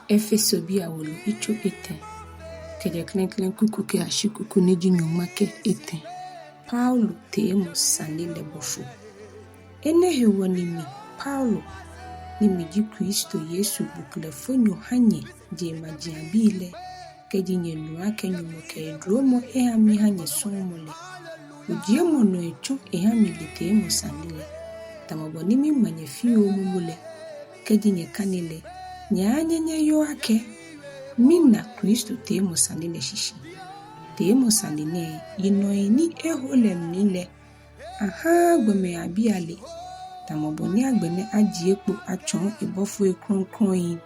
Efeso bi awolo icho eten. Kede klenklen kuku ke ashikuku neji nyoma ke eten. Paulo teemo sanile bofo. Ene hewa nimi Paulo nimi ji Kristo Yesu bukle fonyo hanye je majiambile keji nyenua ke nyumo ke dromo ehami hanye somole. Ujiemo no echo ehami le teemo sanile. Tamabo nimi manyefio mumule keji nyekanile. Nyanye yo ake mina Kristo teemo sanile shishi. Teemo sanile yinoini ehole mnile. Aha gbeme abiale. Tamoboni agbene ajiekpo achon ibofo ekronkron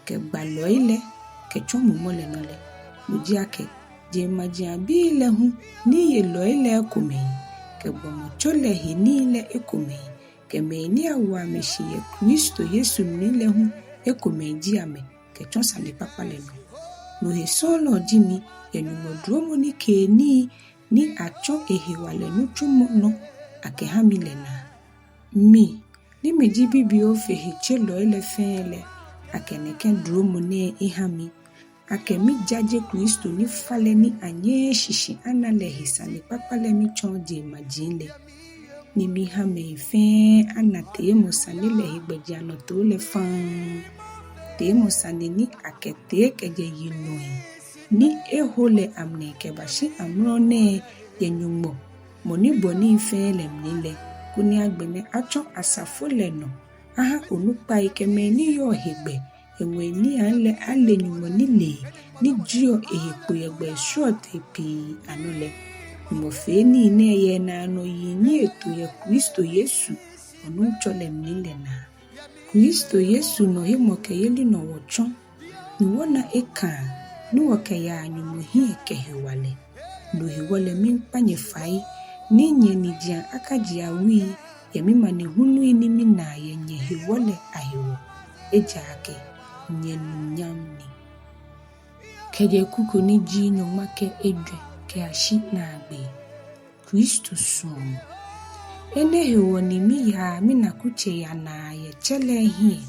ke gbalo ile ke chomu mole nole. Uji ake je majiambile hu ni yelo ile ekome. Ke gbomo chole he ni ile ekome. Ke meni awa meshiye Kristo Yesu mnile hu ekome jiame ke chonsale papale no. No he solo jimi yenumodromo ni keni ni acho ehewale nuchumo no ake hamile na. Mi ni mejibi biofe hechelo ele fele ake neken dromo ne ihami ake mi jaje Kristo ni fale ni anye shishi anale hisani papale mi chonje majinle ni mi hame fe anate mo sanile higbejiano to le fan teemo sanini ake teke je yinoi ni ehole amne ke bashi amrone yenyumo moni boni fele mnile kuni agbene acho asafole no aha onupa ikeme ni yo hegbe enwe ni anle ale nyumo nile ni jio ehekpo yegbe short epi anole mo fe ni ne ye na no yi ni eto ye Kristo Yesu onu chole mnile na Kristo Yesu no himoke yeli no wochon ni wona eka ni woke ya anyumuhi ekehewale no hiwale mimpanye fai ni nye ni jia akaji awi yemima ni hunu inimi na yenye hiwale ahiwo eja ake nye nyamni keje kuku ni ji nyomake edwe ke ashi na agbe Kristo sumu ene hewa ni miya mina kuche ya na ye chele hie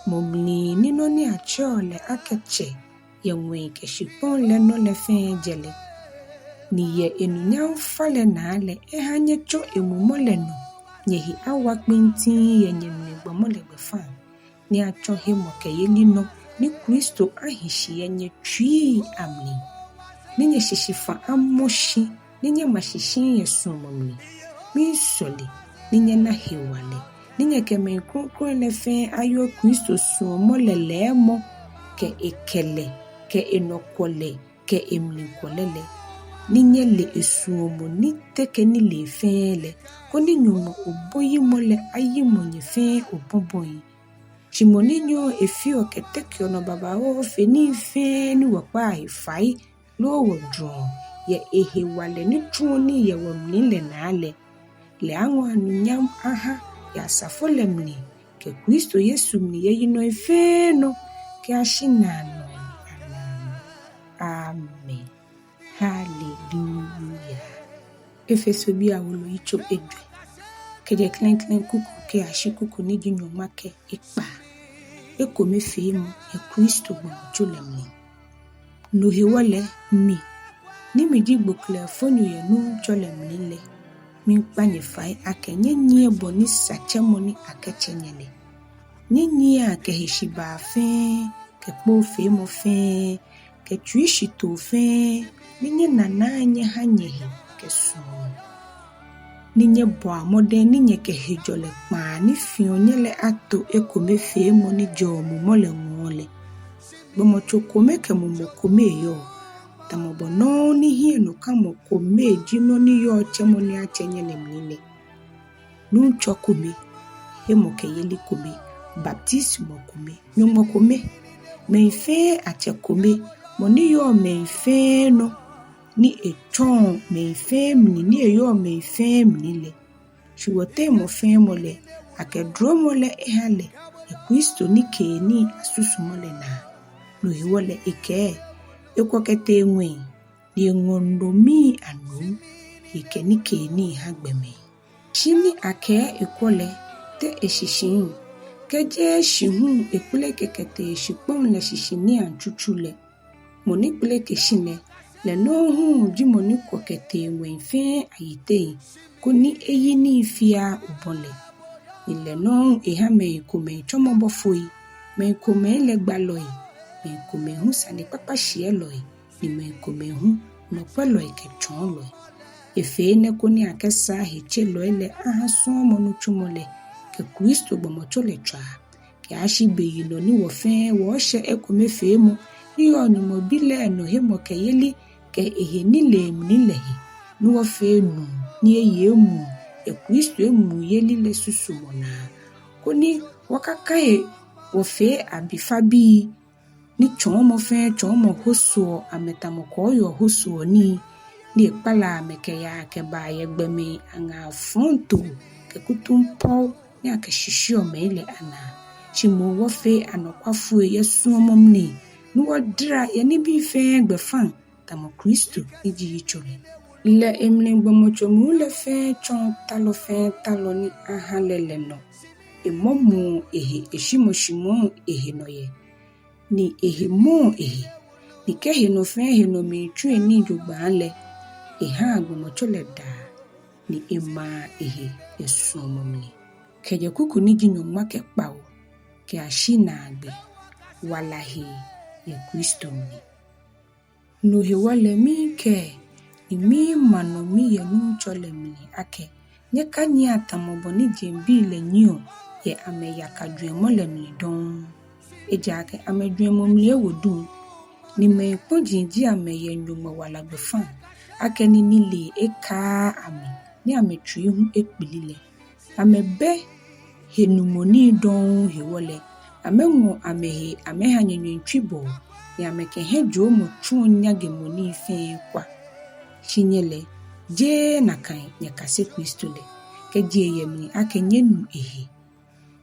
momli nino ni achole akeche ye mweke shipon le no le fen jele ni ye enunya mfale na ale ehanye cho emumole no nyehi awa kpinti ye nyemigbo mole befan ni acho hemo ke yeli no ni Kristo ahishi ye nye twi amni ni nye shishifa amoshi ni nye mashishi ye sumomni mi soli ninye na hewale ninye keme kronkron le fe ayo Kristo sumo lelemo ke ekele ke enokole ke emlikolele ninye le esumo ni teke ni le fele ko ni nyumo oboyi mole ayimo nye fe oboboyi chimoni nyo efio ke teke ono baba o fe ni wakwa ifai lo wodro ye ehewale ni troni ye womnile na ale le angwa nyam aha ya safole mni ke Kristo Yesu mni ye yino efeno ke ashinano amen hallelujah Efeso bi awolo icho edwe keje klenklen kuku ke ashikuku ni jinyoma ke ikpa ekome femu ye Kristo bo chule mni no hewale mi ni miji bokle fonyo ye nu chole mni le mimpanye fai akenye nye boni sachemoni akechenyele nye ake hishiba fe ke po fe mo fe ke tuishi to fe nye nananye hanyehi ke so nye bo amode nye ke hijole pa ni fionyele ato ekome fe mo ni jomu mole ngole bomo chokome ke mo kome yo tamobono ni hieno kamo kome jino ni yo chemo ni achenye lemnile nuncho kome hemo ke yeli kome baptismo kome nyomo kome meife ache kome moni yo meife no ni echon meife mni ni yo meife mnile chiwote mo fe mole ake dromo le ehale Kristo ni keni asusu mole na no hiwole ike ekwokete enwe ni ngondomi anu ikenike ni hagbeme chini ake ekwole te eshishin keje shihu ekple kekete shikpon le shishini anchuchule moni kple keshine le no hu ji moni kokete wenfe ayite koni eyini fia ubole ile no ehame kome chomobofoi me kome le gbaloi me kome hu sani papa shieloi ni me kome hu no peloi ke chonloi efe ne koni akesa hechelo le ahaso monu chumole ke Kristo bomochole twa ke ashibe yino ni wofe wo hye ekome femu ni onu mobile no hemo ke yeli ke ehenile mnilehi ni wofe nu ni eyemu e Kristo emu yeli le susumona koni wakakae wofe abifabi ni chomo fe chomo hoso ametamoko yo hoso ni ekpala mekeya ke ba yegbemi anga fonto ke kutumpo ni akashishio mele ana chimo wofe anokwafu yesu omomni ni wodra ye ni bi fe gbefan tamo Kristo iji yichole le emne gbomochomu le fe chon talo ni ahalele no emomu ehe eshimoshimo ehe noye ni ehe mo ehe ni kehe no fe ehe no metwe ni jogbanle eha gbomochole da ni ema ehe yesu omomni keje kuku ni jinyoma ke pawo ke ashina agbe walahi ye Kristo ni no he wale mi ke imi mano mi ye nu chole mi ake nyeka nyi atamobo ni jembi le nyo ye ame yakadwemo le mi don eja ke amedwemo mi ewodu ni me pojinji ame ye nyuma wala gbefan ake ni nile eka ame ni ametwi hu ekpilile amebe henumoni don he wole amenwo amehe amehanyenwentwibo ya mekehe jomo chunya gemoni fe kwa chinyele je nakan nyakase Kristo le keje yemni akenyenu ehe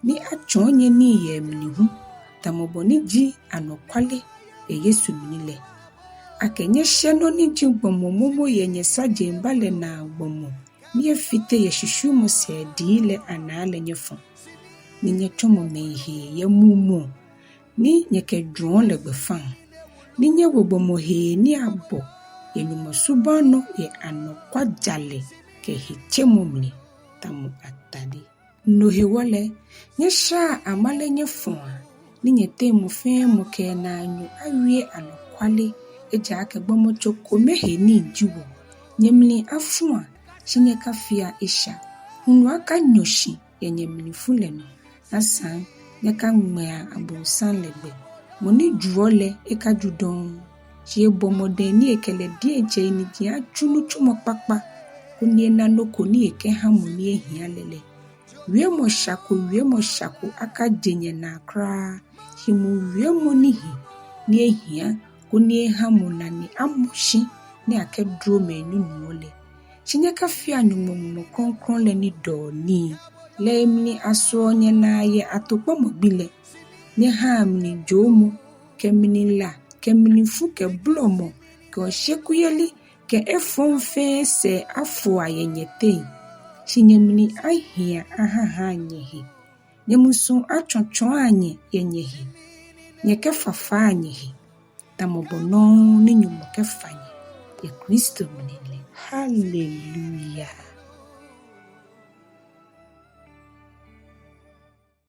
ni achonye ni yemni hu tamoboni ji anokwale Yesu minile akenye sheno ni ji gbomomomo yenye saje mbale na gbomo ni efite yeshishumo se dile anale nyefon ni nyechomo mehe yemumu ni nyekedron le gbefan ni nyegbomo he ni abo yenumosubano ye anokwa jale ke hechemomni tamu atade no he wole nyesha amale nyefon ni nyetemu fe moke na anyu awie anokwale eja akegbomo choko mehe ni jiwo nyemli afua chinye kafia isha hunu aka nyoshi yenyemli fuleno asan nyaka mmea abonsan legbe moni juole eka judon chie bomode ni ekele die je ni dia chunu chumo papa kuni na noko ni eke hamoni ehia lele wiemo shako aka jenye na kra himu wiemo ni ehia kuni hamona ni amushi ni akedro menu nuole chinyaka fia nyumomo konkron le ni do ni lemni asonye na ye atokpo mobile ni hamni jomo kemini la kemini fuke blomo ke oshekuyeli ke efonfe se afo ayenyete chinyemni ahia ahaha nyehi nyemuso achonchon anye yenyehi nyeke fafa anyehi tamobono ni nyumo ke fanye ye Kristo mnile hallelujah.